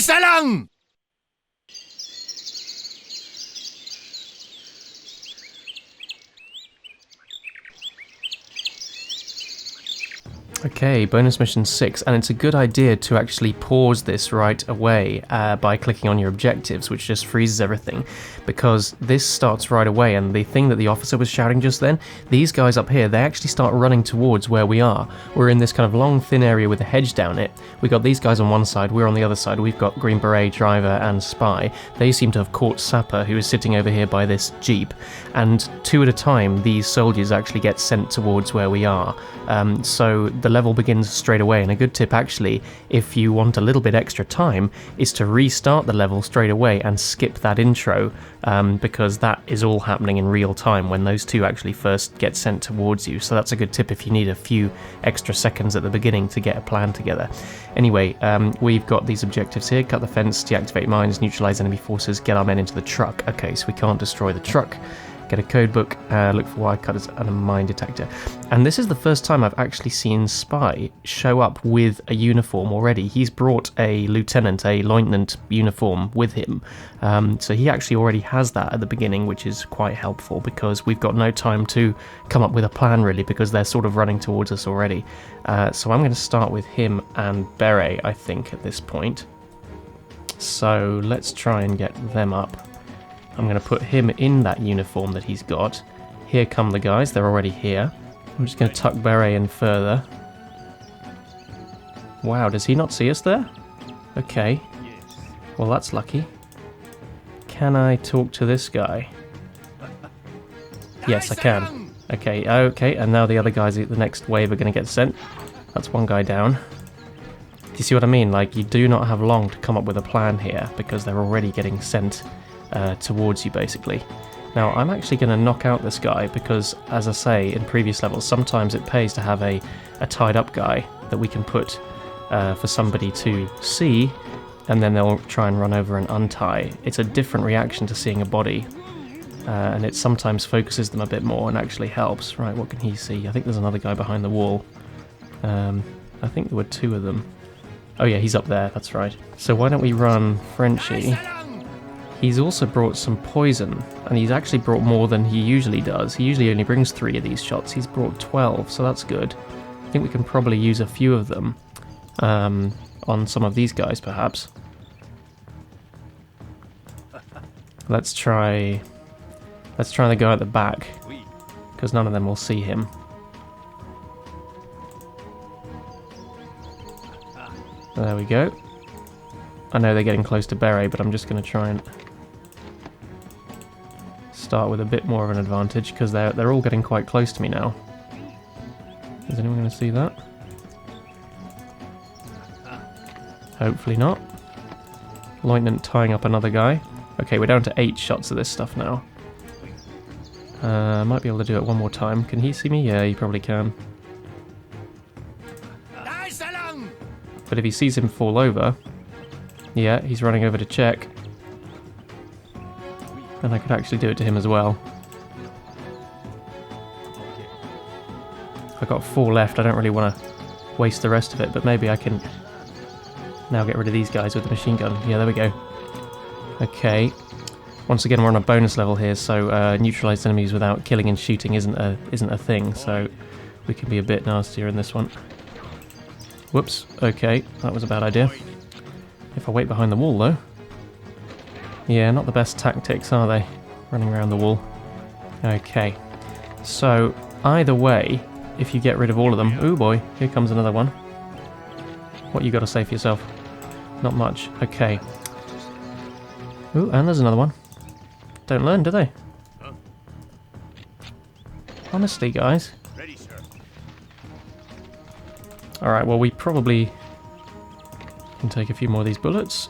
Isa lang! Okay, bonus mission 6, and it's a good idea to actually pause this right away by clicking on your objectives, which just freezes everything, because this starts right away, and the thing that the officer was shouting just then, these guys up here, they actually start running towards where we are. We're in this kind of long, thin area with a hedge down it. We got these guys on one side, we're on the other side, we've got Green Beret, Driver, and Spy. They seem to have caught Sapper, who is sitting over here by this jeep, and two at a time, these soldiers actually get sent towards where we are. So the level begins straight away, and a good tip actually, if you want a little bit extra time, is to restart the level straight away and skip that intro, because that is all happening in real time when those two actually first get sent towards you. So that's a good tip if you need a few extra seconds at the beginning to get a plan together. Anyway, we've got these objectives here: cut the fence, deactivate mines, neutralize enemy forces, get our men into the truck. Okay, so we can't destroy the truck. Get a code book, look for wire cutters and a mine detector. And this is the first time I've actually seen Spy show up with a uniform already. He's brought a lieutenant uniform with him. So he actually already has that at the beginning, which is quite helpful because we've got no time to come up with a plan really, because they're sort of running towards us already. So I'm going to start with him and Beret, I think, at this point. So let's try and get them up. I'm going to put him in that uniform that he's got. Here come the guys, they're already here. I'm just going to tuck Beret in further. Wow, does he not see us there? Okay. Well, that's lucky. Can I talk to this guy? Yes, I can. Okay, and now the other guys, the next wave, are going to get sent. That's one guy down. Do you see what I mean? Like, you do not have long to come up with a plan here, because they're already getting sent towards you, basically. Now, I'm actually going to knock out this guy because, as I say, in previous levels, sometimes it pays to have a tied up guy that we can put for somebody to see, and then they'll try and run over and untie. It's a different reaction to seeing a body, and it sometimes focuses them a bit more and actually helps. Right, what can he see? I think there's another guy behind the wall. I think there were two of them. Oh yeah, he's up there, that's right. So why don't we run Frenchie? He's also brought some poison, and he's actually brought more than he usually does. He usually only brings 3 of these shots. He's brought 12, so that's good. I think we can probably use a few of them on some of these guys, perhaps. Let's try the guy at the back, because none of them will see him. There we go. I know they're getting close to Beret, but I'm just going to try and start with a bit more of an advantage, because they're all getting quite close to me now. Is anyone going to see that? Hopefully not. Lieutenant tying up another guy. Okay, we're down to 8 shots of this stuff now. Might be able to do it one more time. Can he see me? Yeah, he probably can. But if he sees him fall over... Yeah, he's running over to check. And I could actually do it to him as well. I've got 4 left, I don't really want to waste the rest of it, but maybe I can now get rid of these guys with the machine gun. Yeah, there we go. Okay. Once again, we're on a bonus level here, so neutralized enemies without killing and shooting isn't a thing, so we can be a bit nastier in this one. Whoops, okay, that was a bad idea. If I wait behind the wall, though. Yeah, not the best tactics, are they? Running around the wall. Okay. So, either way, if you get rid of all of them... Ooh boy, here comes another one. What you got to say for yourself? Not much. Okay. Ooh, and there's another one. Don't learn, do they? Honestly, guys. Alright, well, we probably can take a few more of these bullets.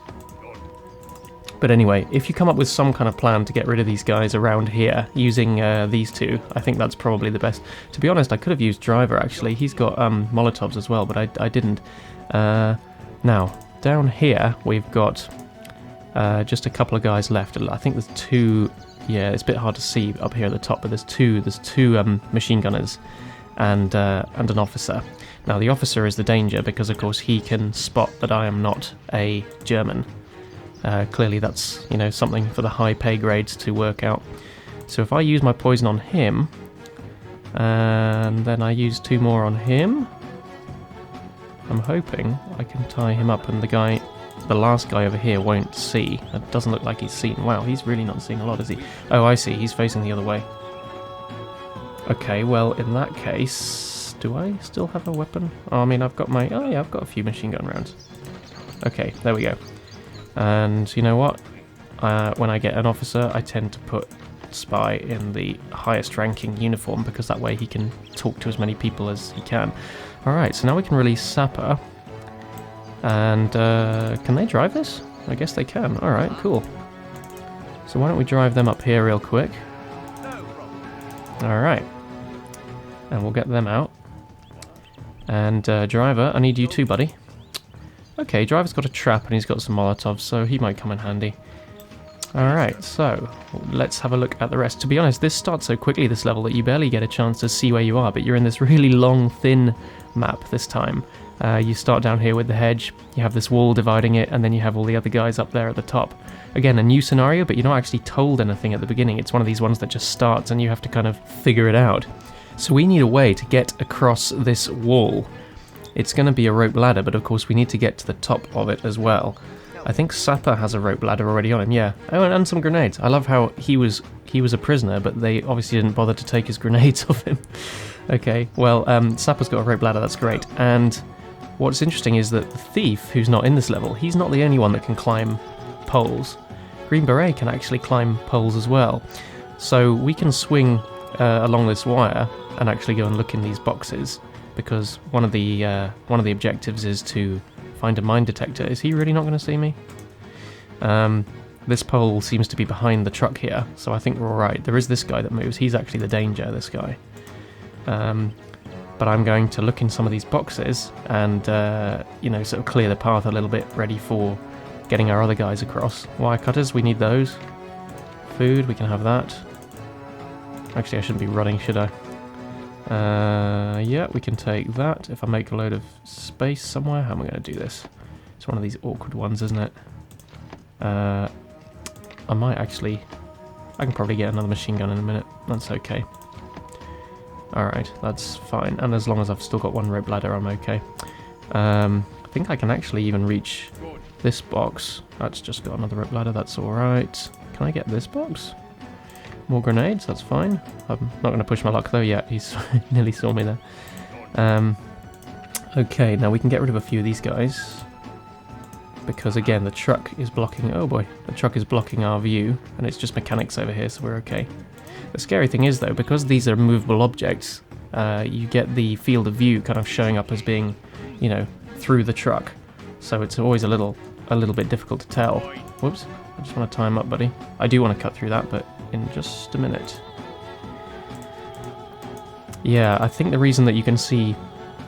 But anyway, if you come up with some kind of plan to get rid of these guys around here using these two, I think that's probably the best. To be honest, I could have used Driver, actually. He's got Molotovs as well, but I didn't. Now, down here, we've got just a couple of guys left. I think there's 2... Yeah, it's a bit hard to see up here at the top, but there's two machine gunners and an officer. Now, the officer is the danger because, of course, he can spot that I am not a German. Clearly, that's, you know, something for the high pay grades to work out. So if I use my poison on him, and then I use 2 more on him, I'm hoping I can tie him up and the last guy over here won't see. It doesn't look like he's seen. Wow, he's really not seeing a lot, is he? Oh, I see. He's facing the other way. Okay, well, in that case, do I still have a weapon? Oh, I mean, I've got oh yeah, I've got a few machine gun rounds. Okay, there we go. And you know what? When I get an officer, I tend to put Spy in the highest ranking uniform because that way he can talk to as many people as he can. Alright, so now we can release Sapper. And can they drive this? I guess they can. Alright, cool. So why don't we drive them up here real quick? Alright. And we'll get them out. And driver, I need you too, buddy. Okay, driver's got a trap and he's got some Molotovs, so he might come in handy. Alright, so let's have a look at the rest. To be honest, this starts so quickly, this level, that you barely get a chance to see where you are, but you're in this really long, thin map this time. You start down here with the hedge, you have this wall dividing it, and then you have all the other guys up there at the top. Again, a new scenario, but you're not actually told anything at the beginning. It's one of these ones that just starts and you have to kind of figure it out. So we need a way to get across this wall. It's going to be a rope ladder, but of course we need to get to the top of it as well. I think Sapper has a rope ladder already on him, yeah. Oh, and some grenades. I love how he was a prisoner, but they obviously didn't bother to take his grenades off him. Okay, well, Sapper's got a rope ladder, that's great. And what's interesting is that the thief, who's not in this level, he's not the only one that can climb poles. Green Beret can actually climb poles as well. So we can swing along this wire and actually go and look in these boxes, because one of the objectives is to find a mine detector. Is he really not going to see me? This pole seems to be behind the truck here, so I think we're alright. There is this guy that moves. He's actually the danger, this guy. But I'm going to look in some of these boxes and, you know, sort of clear the path a little bit, ready for getting our other guys across. Wire cutters, we need those. Food, we can have that. Actually, I shouldn't be running, should I? Yeah, we can take that. If I make a load of space somewhere, how am I going to do this? It's one of these awkward ones, isn't it? I might actually... I can probably get another machine gun in a minute. That's okay. Alright, that's fine. And as long as I've still got one rope ladder, I'm okay. I think I can actually even reach this box. That's just got another rope ladder, that's alright. Can I get this box? More grenades, that's fine. I'm not going to push my luck though yet, he's nearly saw me there. Okay, now we can get rid of a few of these guys. Because again, the truck is blocking... Oh boy, the truck is blocking our view, and it's just mechanics over here, so we're okay. The scary thing is though, because these are movable objects, you get the field of view kind of showing up as being, you know, through the truck. So it's always a little bit difficult to tell. Whoops, I just want to tie him up, buddy. I do want to cut through that, but in just a minute. Yeah, I think the reason that you can see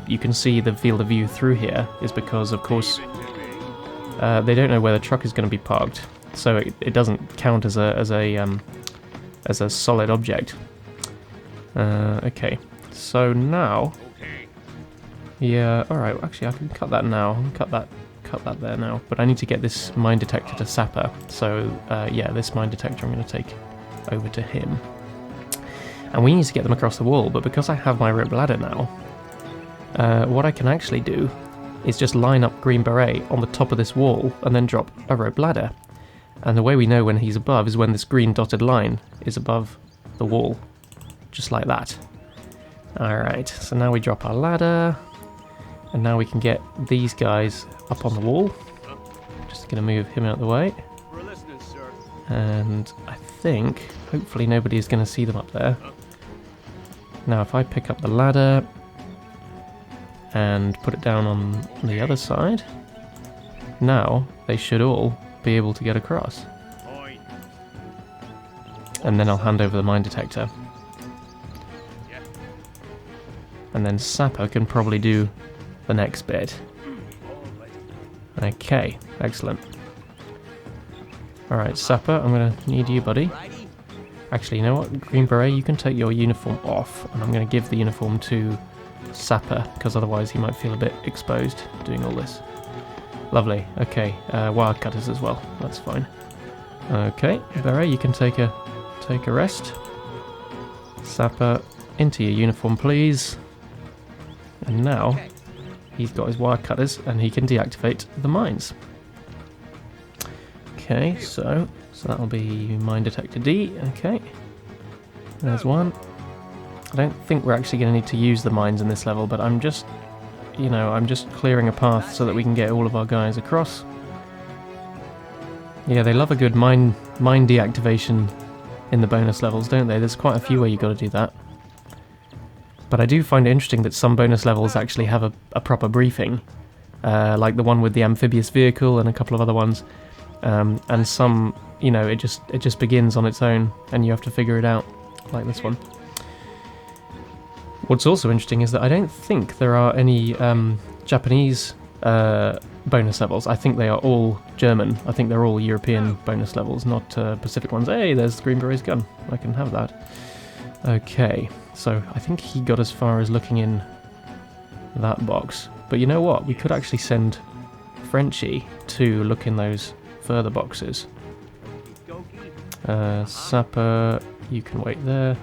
the field of view through here is because, of course, they don't know where the truck is going to be parked, so it doesn't count as a solid object. Okay, so now, yeah, all right. Actually, I can cut that now. Cut that there now. But I need to get this mine detector to Sapper. So yeah, this mine detector I'm going to take over to him. And we need to get them across the wall. But because I have my rope ladder now, what I can actually do is just line up Green Beret on the top of this wall and then drop a rope ladder. And the way we know when he's above is when this green dotted line is above the wall. Just like that. Alright, so now we drop our ladder. And now we can get these guys up on the wall. Just going to move him out of the way. And I think, hopefully nobody is going to see them up there. Now if I pick up the ladder and put it down on the other side, now they should all be able to get across. And then I'll hand over the mine detector. And then Sapper can probably do the next bit. Okay, excellent. Alright, Sapper, I'm going to need you, buddy. Actually, you know what? Green Beret, you can take your uniform off, and I'm going to give the uniform to Sapper, because otherwise he might feel a bit exposed doing all this. Lovely. Okay, wildcatters as well. That's fine. Okay, Beret, you can take a rest. Sapper, into your uniform, please. And now he's got his wildcatters, and he can deactivate the mines. Okay, so that'll be mine detector D. Okay, there's one. I don't think we're actually going to need to use the mines in this level, but I'm just, you know, I'm just clearing a path so that we can get all of our guys across. Yeah, they love a good mine deactivation in the bonus levels, don't they? There's quite a few where you've got to do that. But I do find it interesting that some bonus levels actually have a proper briefing, like the one with the amphibious vehicle and a couple of other ones. And some, you know, it just begins on its own, and you have to figure it out, like this one. What's also interesting is that I don't think there are any Japanese bonus levels. I think they are all German. I think they're all European bonus levels, not Pacific ones. Hey, there's the Green Beret's gun. I can have that. Okay, so I think he got as far as looking in that box. But you know what? We could actually send Frenchie to look in those further boxes. Sapper, you can wait there.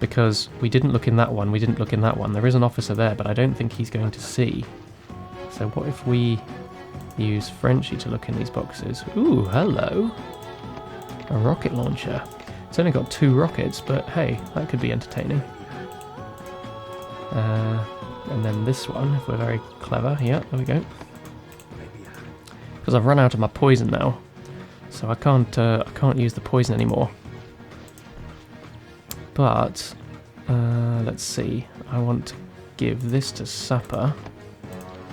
Because we didn't look in that one, we didn't look in that one. There is an officer there, but I don't think he's going to see. So what if we use Frenchie to look in these boxes? Ooh, hello! A rocket launcher. It's only got 2 rockets, but hey, that could be entertaining. And then this one, if we're very clever. Yeah, there we go. Because I've run out of my poison now, so I can't use the poison anymore. But let's see. I want to give this to Sapper,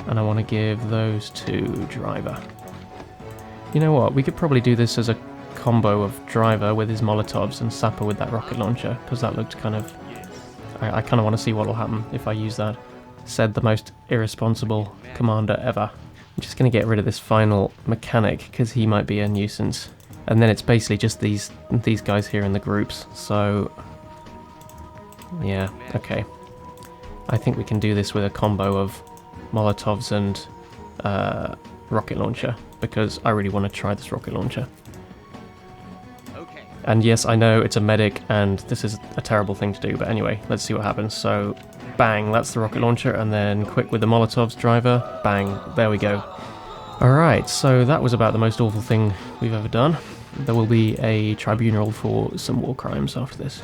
and I want to give those to Driver. You know what? We could probably do this as a combo of Driver with his Molotovs and Sapper with that rocket launcher, because that looked kind of... I kind of want to see what will happen if I use that. Said the most irresponsible commander ever. I'm just going to get rid of this final mechanic, because he might be a nuisance. And then it's basically just these guys here in the groups, so... yeah, okay. I think we can do this with a combo of Molotovs and rocket launcher, because I really want to try this rocket launcher. And yes, I know it's a medic, and this is a terrible thing to do, but anyway, let's see what happens. So, bang, that's the rocket launcher, and then quick with the Molotovs, Driver, bang, there we go. Alright, so that was about the most awful thing we've ever done. There will be a tribunal for some war crimes after this.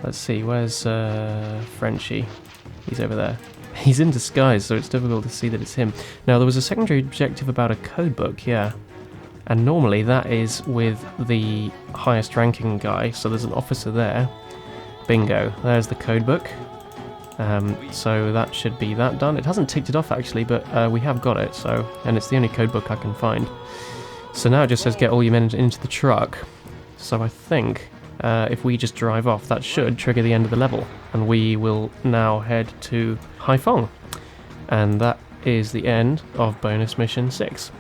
Let's see, where's Frenchie? He's over there. He's in disguise, so it's difficult to see that it's him. Now, there was a secondary objective about a codebook, yeah. And normally that is with the highest ranking guy, so there's an officer there. Bingo, there's the codebook. So that should be that done. It hasn't ticked it off actually, but we have got it, so, and it's the only codebook I can find. So now it just says get all your men into the truck. So I think if we just drive off, that should trigger the end of the level, and we will now head to Haiphong. And that is the end of bonus mission 6.